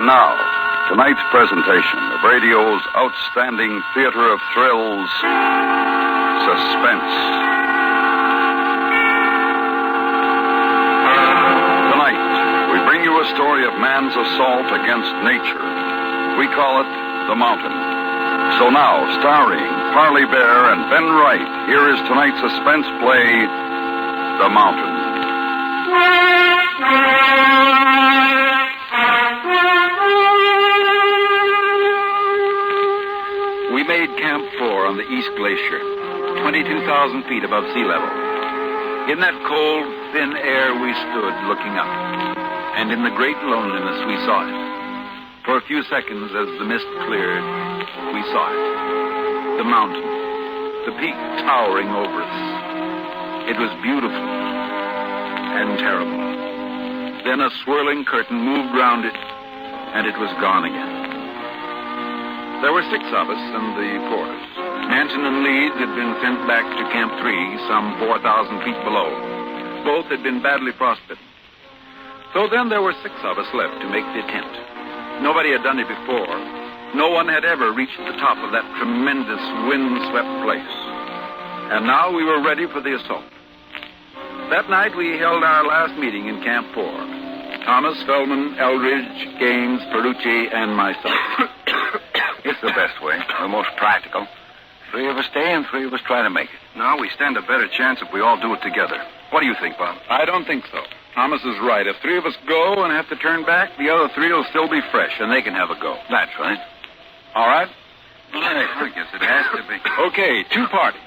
And now, tonight's presentation of radio's outstanding theater of thrills, Suspense. Tonight, we bring you a story of man's assault against nature. We call it The Mountain. So now, starring Parley Bear and Ben Wright, here is tonight's suspense play, The Mountain. We made Camp 4 on the East Glacier, 22,000 feet above sea level. In that cold, thin air we stood looking up, and in the great loneliness we saw it. For a few seconds as the mist cleared, we saw it. The mountain, the peak towering over us. It was beautiful and terrible. Then a swirling curtain moved round it, and it was gone again. There were 6 of us and the porters. Manson and Leeds had been sent back to Camp 3, some 4,000 feet below. Both had been badly frostbitten. So then there were 6 of us left to make the attempt. Nobody had done it before. No one had ever reached the top of that tremendous wind-swept place. And now we were ready for the assault. That night we held our last meeting in Camp 4. Thomas, Feldman, Eldridge, Gaines, Perucci, and myself. It's the best way, the most practical. 3 of us stay and 3 of us try to make it. Now we stand a better chance if we all do it together. What do you think, Bob? I don't think so. Thomas is right. If 3 of us go and have to turn back, the other 3 will still be fresh, and they can have a go. That's right. All right? I guess it has to be. Okay, 2 parties.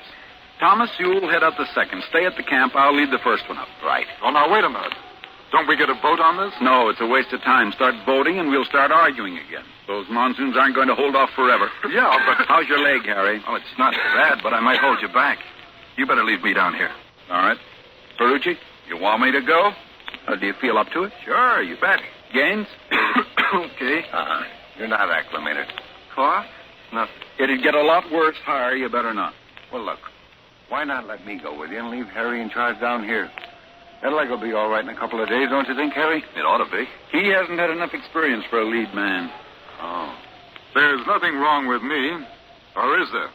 Thomas, you'll head out the second. Stay at the camp. I'll lead the first one up. Right. Oh, now, wait a minute. Don't we get a vote on this? No, it's a waste of time. Start voting, and we'll start arguing again. Those monsoons aren't going to hold off forever. Yeah, but... How's your leg, Harry? Oh, it's not bad, but I might hold you back. You better leave me down here. All right. Perucci, you want me to go? Do you feel up to it? Sure, you bet. Gaines? Okay. You're not acclimated. Cough? Nothing. It'd get a lot worse higher. You better not. Well, look. Why not let me go with you and leave Harry in charge down here? That leg will be all right in a couple of days, don't you think, Harry? It ought to be. He hasn't had enough experience for a lead man. Oh. There's nothing wrong with me. Or is there?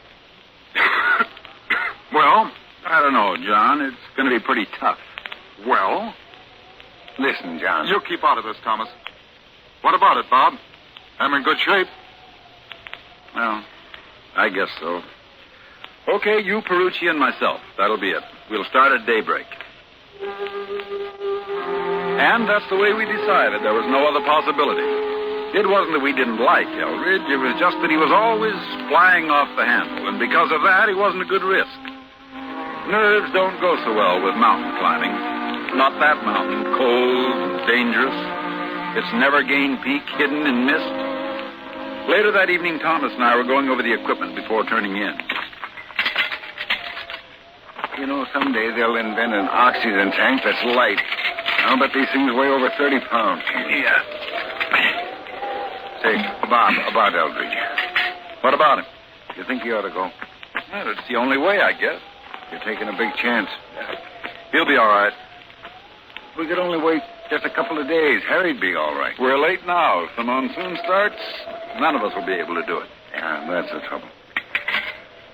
Well? I don't know, John. It's going to be pretty tough. Well? Listen, John. You keep out of this, Thomas. What about it, Bob? I'm in good shape. Well, I guess so. Okay, you, Perucci, and myself. That'll be it. We'll start at daybreak. And that's the way we decided. There was no other possibility. It wasn't that we didn't like Eldridge. It was just that he was always flying off the handle. And because of that, he wasn't a good risk. Nerves don't go so well with mountain climbing. Not that mountain, cold and dangerous. Its never-gain peak hidden in mist. Later that evening, Thomas and I were going over the equipment before turning in. You know, someday they'll invent an oxygen tank that's light. I'll bet these things weigh over 30 pounds. Yeah. Say, Bob, about Eldridge. What about him? You think he ought to go? Well, it's the only way, I guess. You're taking a big chance. He'll be all right. We could only wait just a couple of days. Harry'd be all right. We're late now. If the monsoon starts, none of us will be able to do it. Yeah, that's the trouble.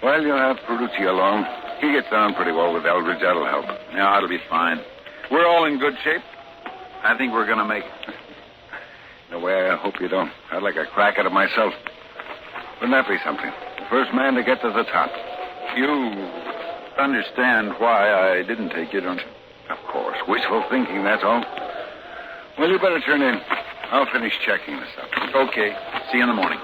Well, you'll have Perucci along. He gets on pretty well with Eldridge. That'll help. Yeah, it'll be fine. We're all in good shape. I think we're going to make it. In a way, I hope you don't. I'd like a crack at it myself. Wouldn't that be something? The first man to get to the top. You understand why I didn't take you, don't you? Of course. Wishful thinking, that's all. Well, you better turn in. I'll finish checking this up. Okay. See you in the morning.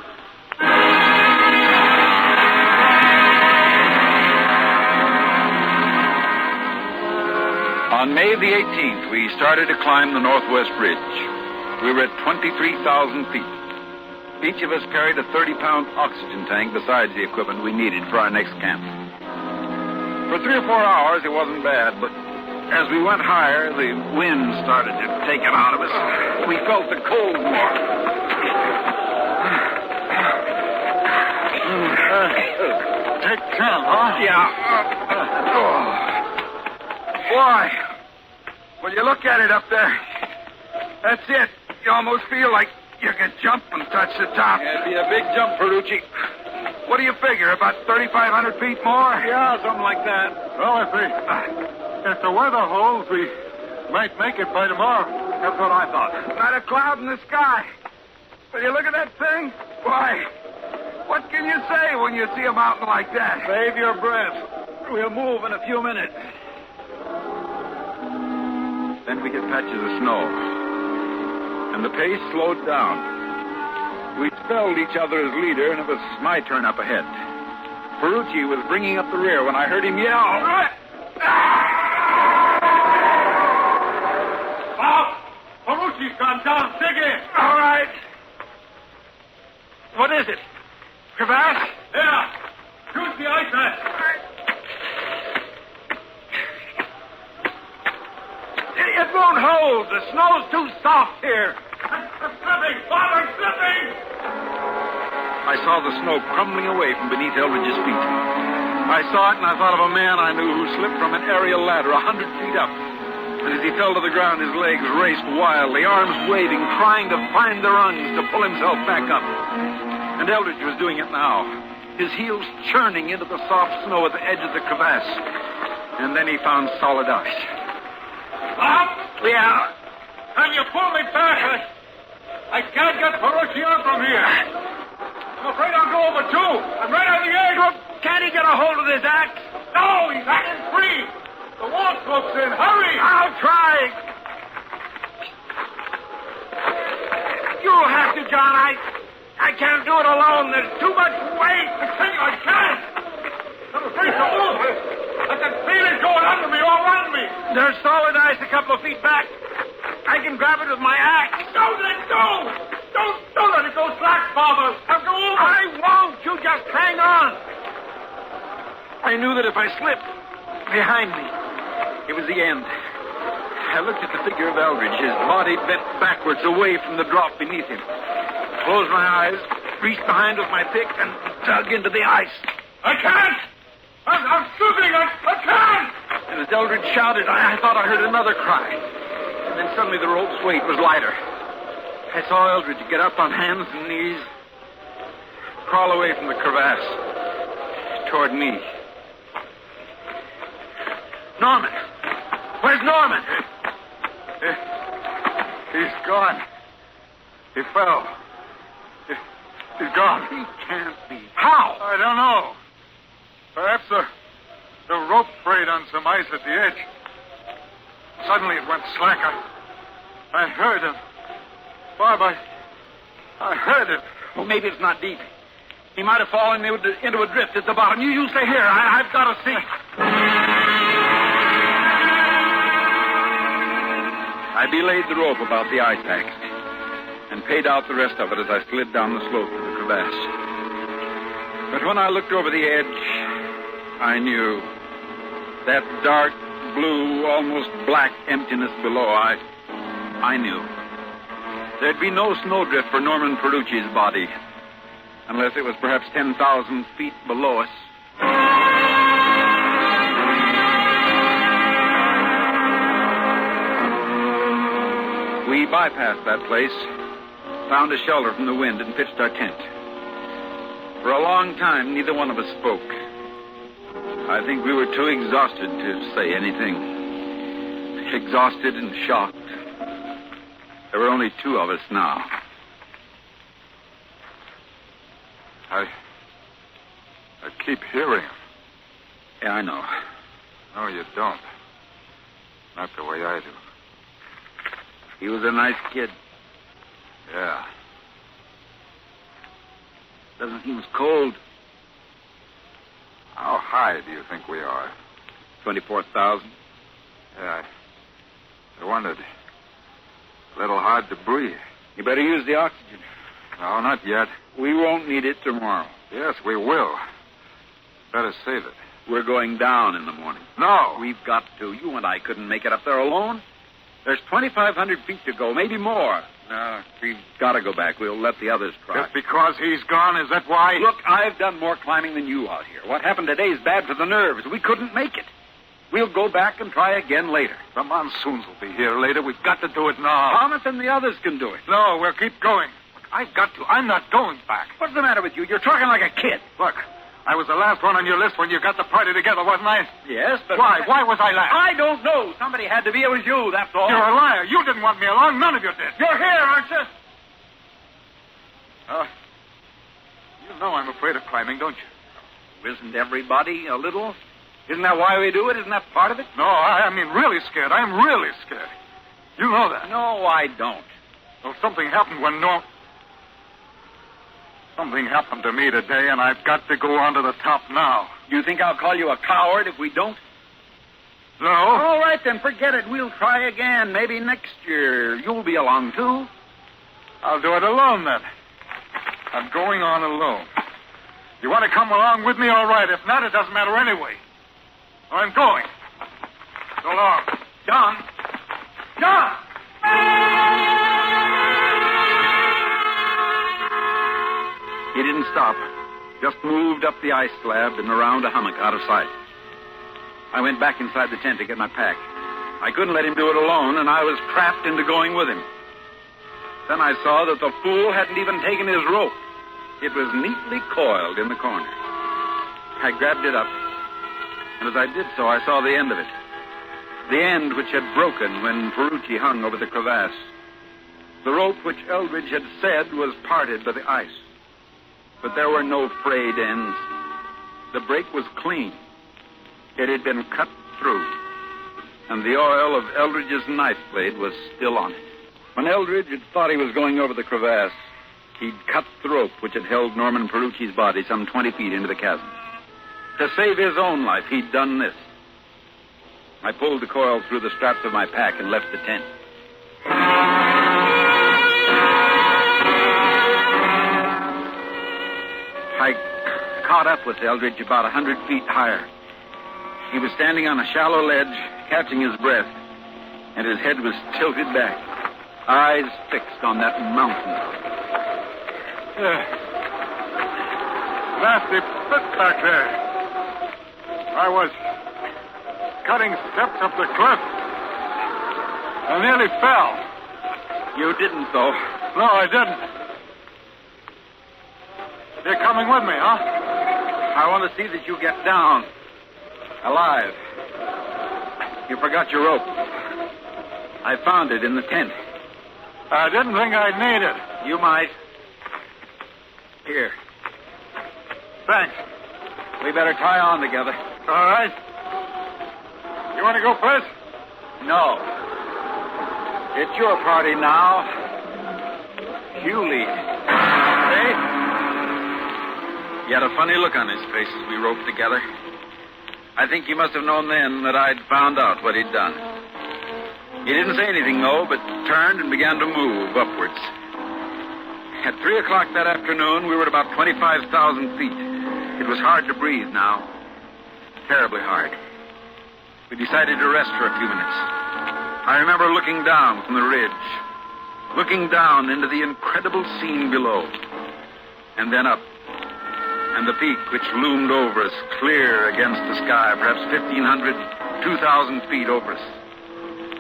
On May the 18th, we started to climb the Northwest Ridge. We were at 23,000 feet. Each of us carried a 30-pound oxygen tank besides the equipment we needed for our next camp. For 3 or 4 hours, it wasn't bad, but as we went higher, the wind started to take it out of us. We felt the cold more. Take 10, huh? Yeah. Boy, will you look at it up there? That's it. You almost feel like You can jump and touch the top. It'd be a big jump, Ferrucci. What do you figure, about 3,500 feet more? Yeah, something like that. Well, if the weather holds, we might make it by tomorrow. That's what I thought. Not a cloud in the sky. Will you look at that thing? Why, what can you say when you see a mountain like that? Save your breath. We'll move in a few minutes. Then we hit patches of snow. And the pace slowed down. We spelled each other as leader, and it was my turn up ahead. Ferrucci was bringing up the rear when I heard him yell. Bob! Ferrucci's gone down. Dig in. All right. What is it? Crevasse? Yeah. Shoot the ice axe. It won't hold. The snow's too soft here. I'm slipping. Bob, I'm slipping. I saw the snow crumbling away from beneath Eldridge's feet. I saw it, and I thought of a man I knew who slipped from an aerial ladder 100 feet up. And as he fell to the ground, his legs raced wildly, arms waving, trying to find the rungs to pull himself back up. And Eldridge was doing it now, his heels churning into the soft snow at the edge of the crevasse. And then he found solid ice. Bob? Yeah. Can you pull me back? I can't get Ferrucci out from here. I'm afraid I'll go over, too. I'm right on the edge. Well, can't he get a hold of this axe? No, he's hanging free. The wall close in. Hurry. I'll try. You'll have to, John. I can't do it alone. There's too much weight. I can't. I'm afraid to move. I can feel it going under me, all around me. There's solid ice a couple of feet back. I can grab it with my axe. Don't let go. Don't let it go slack, Father. I'll go over. I won't. You just hang on. I knew that if I slipped behind me, it was the end. I looked at the figure of Eldridge, his body bent backwards away from the drop beneath him. Closed my eyes, reached behind with my pick, and dug into the ice. I can't. I'm slipping. I can't. And as Eldridge shouted, I thought I heard another cry. And then suddenly the rope's weight was lighter. I saw Eldridge get up on hands and knees, crawl away from the crevasse toward me. Norman! Where's Norman? He's gone. He fell. He's gone. He can't be. How? I don't know. Perhaps the rope frayed on some ice at the edge. Suddenly it went slack. I heard him. Bob, I heard it. Well, maybe it's not deep. He might have fallen into a drift at the bottom. You stay here. I've got to see. I belayed the rope about the ice axe and paid out the rest of it as I slid down the slope to the crevasse. But when I looked over the edge, I knew that dark, blue, almost black emptiness below. I knew. There'd be no snowdrift for Norman Ferrucci's body, unless it was perhaps 10,000 feet below us. We bypassed that place, found a shelter from the wind, and pitched our tent. For a long time, neither one of us spoke. I think we were too exhausted to say anything. Exhausted and shocked. There were only two of us now. I keep hearing him. Yeah, I know. No, you don't. Not the way I do. He was a nice kid. Yeah. Doesn't seem as cold. How high do you think we are? 24,000. Yeah, I wondered. A little hard to breathe. You better use the oxygen. No, not yet. We won't need it tomorrow. Yes, we will. Better save it. We're going down in the morning. No. We've got to. You and I couldn't make it up there alone. There's 2,500 feet to go, maybe more. No, we've got to go back. We'll let the others try. Just because he's gone, is that why? Look, I've done more climbing than you out here. What happened today is bad for the nerves. We couldn't make it. We'll go back and try again later. The monsoons will be here later. We've got to do it now. Thomas and the others can do it. No, we'll keep going. I've got to. I'm not going back. What's the matter with you? You're talking like a kid. Look, I was the last one on your list when you got the party together, wasn't I? Yes, but... Why? Why was I last? I don't know. Somebody had to be. It was you, that's all. You're a liar. You didn't want me along. None of you did. You're here, aren't you? You know I'm afraid of climbing, don't you? Isn't everybody a little? Isn't that why we do it? Isn't that part of it? No, I mean really scared. I'm really scared. You know that. No, I don't. Well, something happened when Something happened to me today, and I've got to go on to the top now. You think I'll call you a coward if we don't? No? All right, then, forget it. We'll try again. Maybe next year you'll be along, too. I'll do it alone, then. I'm going on alone. You want to come along with me, all right. If not, it doesn't matter anyway. I'm going. So long. John! John! He didn't stop. Just moved up the ice slab and around a hummock out of sight. I went back inside the tent to get my pack. I couldn't let him do it alone, and I was trapped into going with him. Then I saw that the fool hadn't even taken his rope. It was neatly coiled in the corner. I grabbed it up, and as I did so, I saw the end of it. The end which had broken when Ferrucci hung over the crevasse. The rope which Eldridge had said was parted by the ice. But there were no frayed ends. The break was clean. It had been cut through, and the oil of Eldridge's knife blade was still on it. When Eldridge had thought he was going over the crevasse, he'd cut the rope which had held Norman Ferrucci's body some 20 feet into the chasm. To save his own life, he'd done this. I pulled the coil through the straps of my pack and left the tent. I caught up with Eldridge about 100 feet higher. He was standing on a shallow ledge, catching his breath, and his head was tilted back, eyes fixed on that mountain. Nasty pit back there. I was cutting steps up the cliff. I nearly fell. You didn't, though. No, I didn't. You're coming with me, huh? I want to see that you get down. Alive. You forgot your rope. I found it in the tent. I didn't think I'd need it. You might. Here. Thanks. We better tie on together. All right. You want to go first? No. It's your party now. You lead. Hey? He had a funny look on his face as we roped together. I think he must have known then that I'd found out what he'd done. He didn't say anything, though, but turned and began to move upwards. At 3 o'clock that afternoon, we were at about 25,000 feet. It was hard to breathe now. Terribly hard. We decided to rest for a few minutes. I remember looking down from the ridge, looking down into the incredible scene below, and then up. And the peak which loomed over us, clear against the sky, perhaps 1,500, 2,000 feet over us.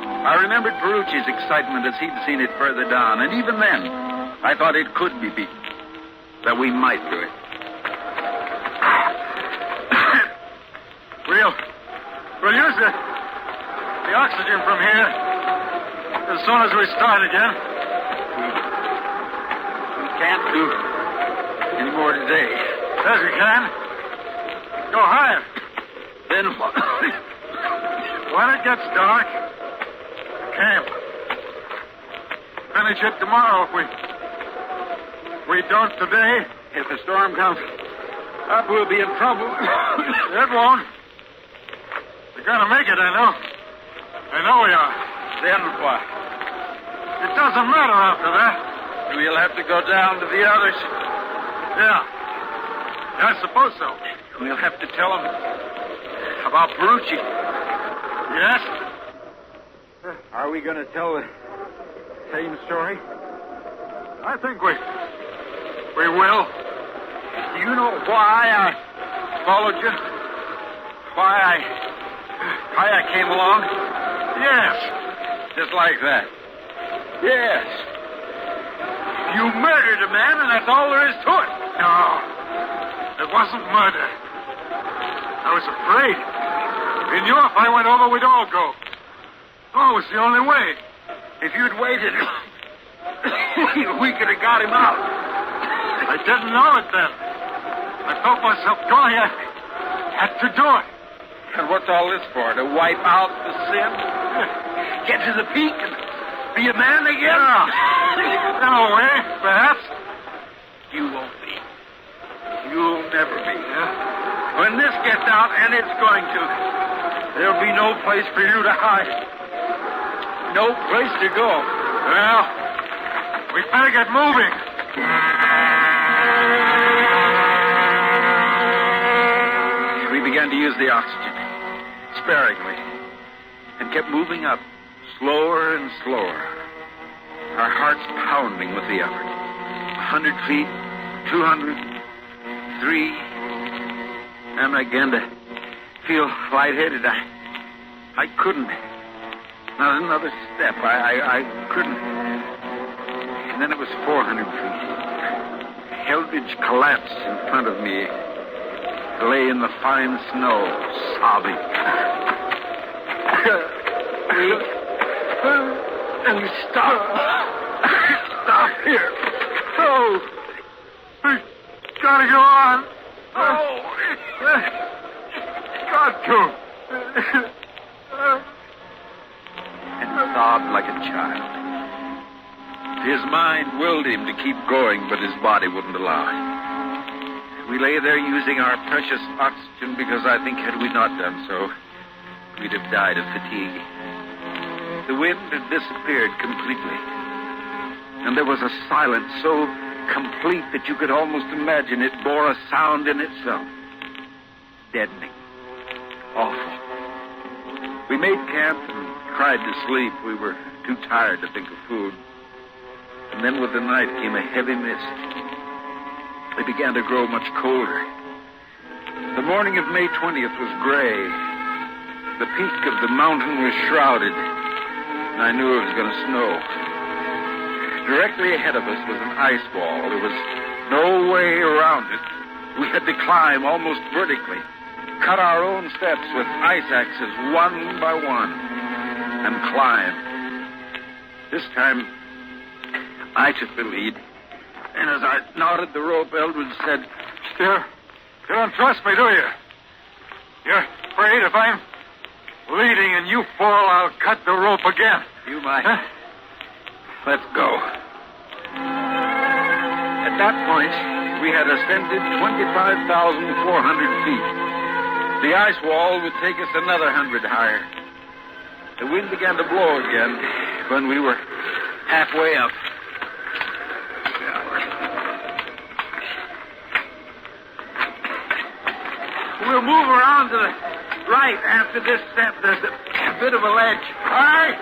I remembered Ferrucci's excitement as he'd seen it further down, and even then, I thought it could be beaten, that we might do it. We'll use the oxygen from here as soon as we start again. We can't do any more today. Yes, we can. Go higher. Then what? When it gets dark, camp. Finish it tomorrow if we don't today. If the storm comes up, we'll be in trouble. It won't. We're going to make it, I know. I know we are. Then what? It doesn't matter after that. We'll have to go down to the others. Yeah. I suppose so. We'll have to tell them about Ferrucci. Yes? Are we going to tell the same story? I think we will. Do you know why I followed you? Why I came along? Yes. Just like that. Yes. You You murdered a man, and that's all there is to it. No, it wasn't murder. I was afraid. We knew if I went over, we'd all go. Oh, it was the only way. If you'd waited, we could have got him out. I didn't know it then. I felt myself going. I had to do it. And what's all this for? To wipe out the sin? Get to the peak and be a man again? In a way, perhaps. You won't be. You'll never be. When this gets out, and it's going to, there'll be no place for you to hide. No place to go. Well, we better get moving. We began to use the oxygen, sparingly, and kept moving up, slower and slower, our hearts pounding with the effort. 100 feet, 200, 3, and I began to feel lightheaded. I couldn't. Not another step. I couldn't. And then it was 400 feet. Eldridge collapsed in front of me. Lay in the fine snow, sobbing. And stop here. Oh, we gotta go on. Oh, Got to. And sobbed like a child. His mind willed him to keep going, but his body wouldn't allow it. We lay there using our precious oxygen because I think had we not done so, we'd have died of fatigue. The wind had disappeared completely, and there was a silence so complete that you could almost imagine it bore a sound in itself. Deadening. Awful. We made camp and tried to sleep. We were too tired to think of food. And then with the night came a heavy mist. It began to grow much colder. The morning of May 20th was gray. The peak of the mountain was shrouded, and I knew it was going to snow. Directly ahead of us was an ice wall. There was no way around it. We had to climb almost vertically, cut our own steps with ice axes one by one, and climb. This time, I took the lead. And as I knotted the rope, Eldridge said, You don't trust me, do you? You're afraid if I'm leading and you fall, I'll cut the rope again. You might. Huh? Let's go. At that point, we had ascended 25,400 feet. The ice wall would take us another 100 higher. The wind began to blow again when we were halfway up. we'll move around to the right after this step. There's a bit of a ledge. All right?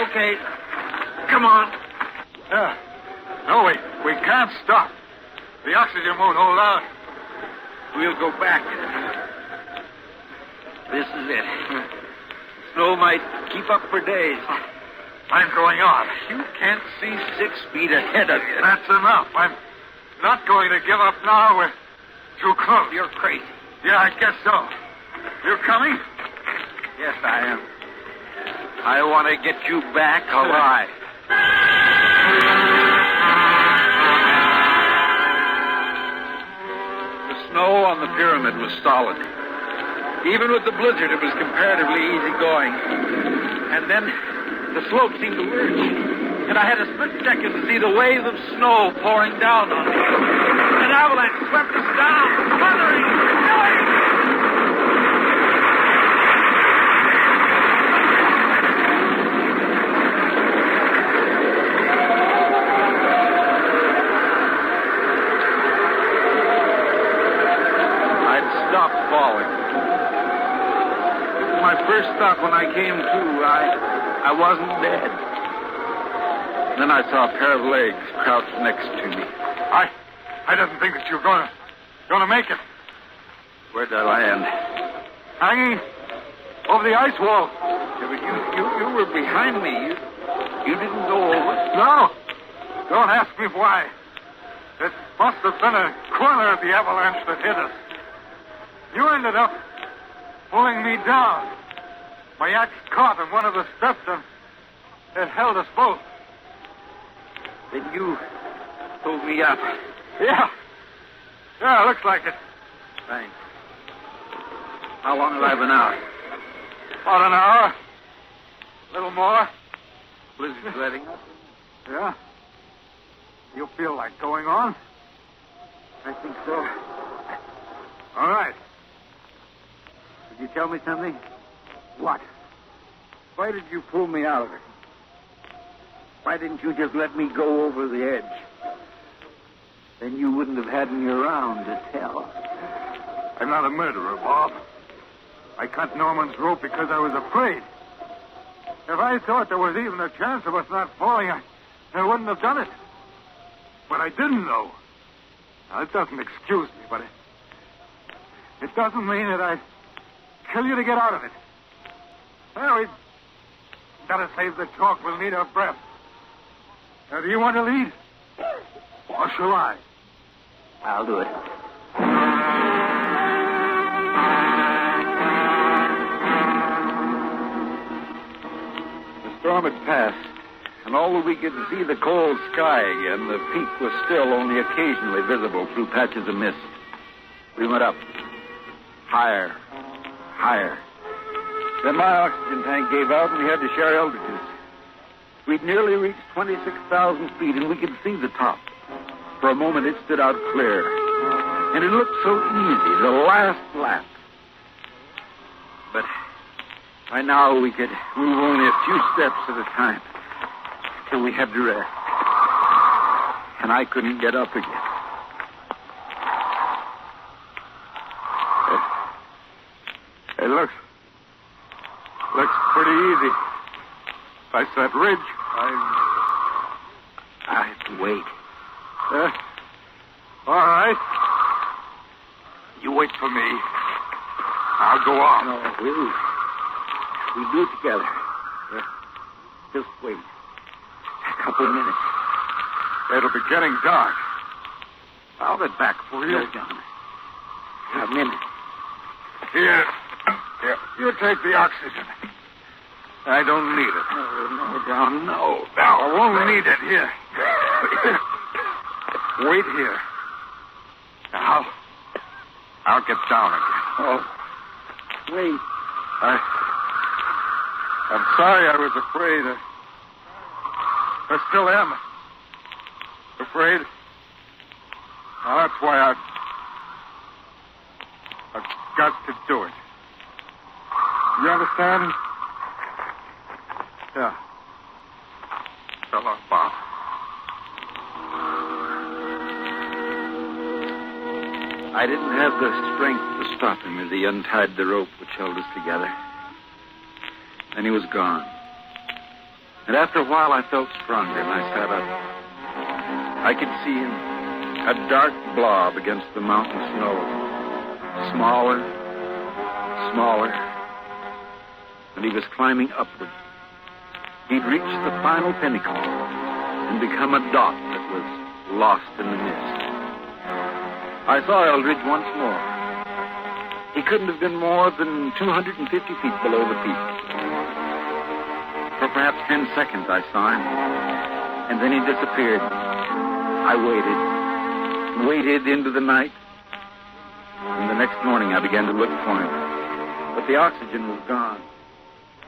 Okay. Come on. No, we can't stop. The oxygen won't hold out. We'll go back. This is it. Snow might keep up for days. I'm going on. You can't see 6 feet ahead of you. That's enough. I'm not going to give up now. We're too close. You're crazy. Yeah, I guess so. You coming? Yes, I am. I want to get you back alive. The snow on the pyramid was solid. Even with the blizzard, it was comparatively easy going. And then the slope seemed to lurch, and I had a split second to see the wave of snow pouring down on me. An avalanche swept us down, thundering, killing. I'd stopped falling. My first thought when I came to, I wasn't dead. Then I saw a pair of legs crouched next to me. I didn't think that you were gonna make it. Where'd I land? Hanging Over the ice wall. Yeah, but you were behind me. You didn't go over. No. Don't ask me why. It must have been a corner of the avalanche that hit us. You ended up pulling me down. My axe caught in one of the steps and it held us both. Then you pulled me up. Yeah. Yeah, looks like it. Thanks. How long have I been out? About an hour. A little more. Blizzard's letting up. Yeah. You feel like going on? I think so. All right. Did you tell me something? What? Why did you pull me out of it? Why didn't you just let me go over the edge? Then you wouldn't have had me around to tell. I'm not a murderer, Bob. I cut Norman's rope because I was afraid. If I thought there was even a chance of us not falling, I wouldn't have done it. But I didn't know. Now, it doesn't excuse me, but it doesn't mean that I kill you to get out of it. Well, we've got to save the talk. We'll need our breath. Now, do you want to lead? Or shall I? I'll do it. The storm had passed, and although we could see the cold sky again, the peak was still only occasionally visible through patches of mist. We went up. Higher. Higher. Then my oxygen tank gave out, and we had to share Eldridge's. We'd nearly reached 26,000 feet, and we could see the top. For a moment, it stood out clear. And it looked so easy, the last lap. But by now, we could move only a few steps at a time till we had to rest. And I couldn't get up again. It looks pretty easy. That's that ridge. I have to wait. All right. You wait for me. I'll go on. No, we'll do it together. Just wait. A couple of minutes. It'll be getting dark. I'll be back for you. No, John. A minute. Here. You take the oxygen. I don't need it. No, John, no. I won't need it. Here. Wait here. Now, I'll get down again. Oh, wait. I'm sorry I was afraid. I still am. Afraid. Now, that's why I've got to do it. You understand? Yeah. So long, Bob. I didn't have the strength to stop him as he untied the rope which held us together. Then he was gone. And after a while, I felt stronger, and I sat up. I could see him, a dark blob against the mountain snow. Smaller, smaller. And he was climbing upward. He'd reached the final pinnacle and become a dot that was lost in the mist. I saw Eldridge once more. He couldn't have been more than 250 feet below the peak. For perhaps 10 seconds I saw him, and then he disappeared. I waited into the night, and the next morning I began to look for him. But the oxygen was gone.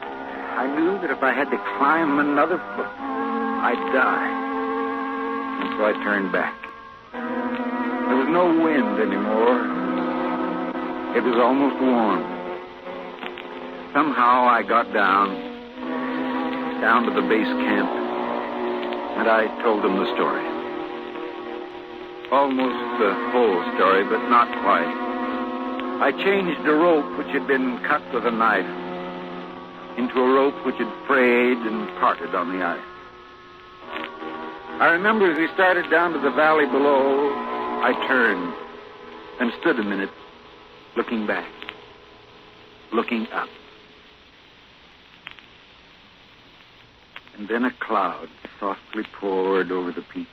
I knew that if I had to climb another foot, I'd die. And so I turned back. There was no wind anymore. It was almost warm. Somehow I got down to the base camp, and I told them the story. Almost the whole story, but not quite. I changed a rope which had been cut with a knife into a rope which had frayed and parted on the ice. I remember as we started down to the valley below, I turned and stood a minute, looking back, looking up. And then a cloud softly poured over the peak.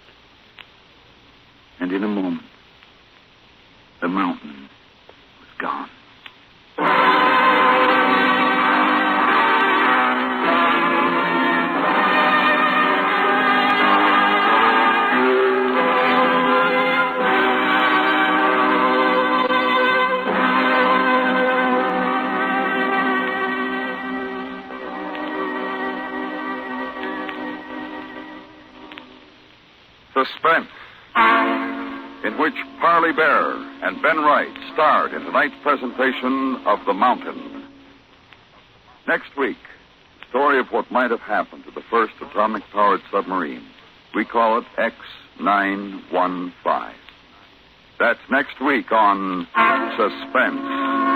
And in a moment, the mountain was gone. Suspense, in which Parley Bear and Ben Wright starred in tonight's presentation of The Mountain. Next week, the story of what might have happened to the first atomic-powered submarine. We call it X-915. That's next week on Suspense.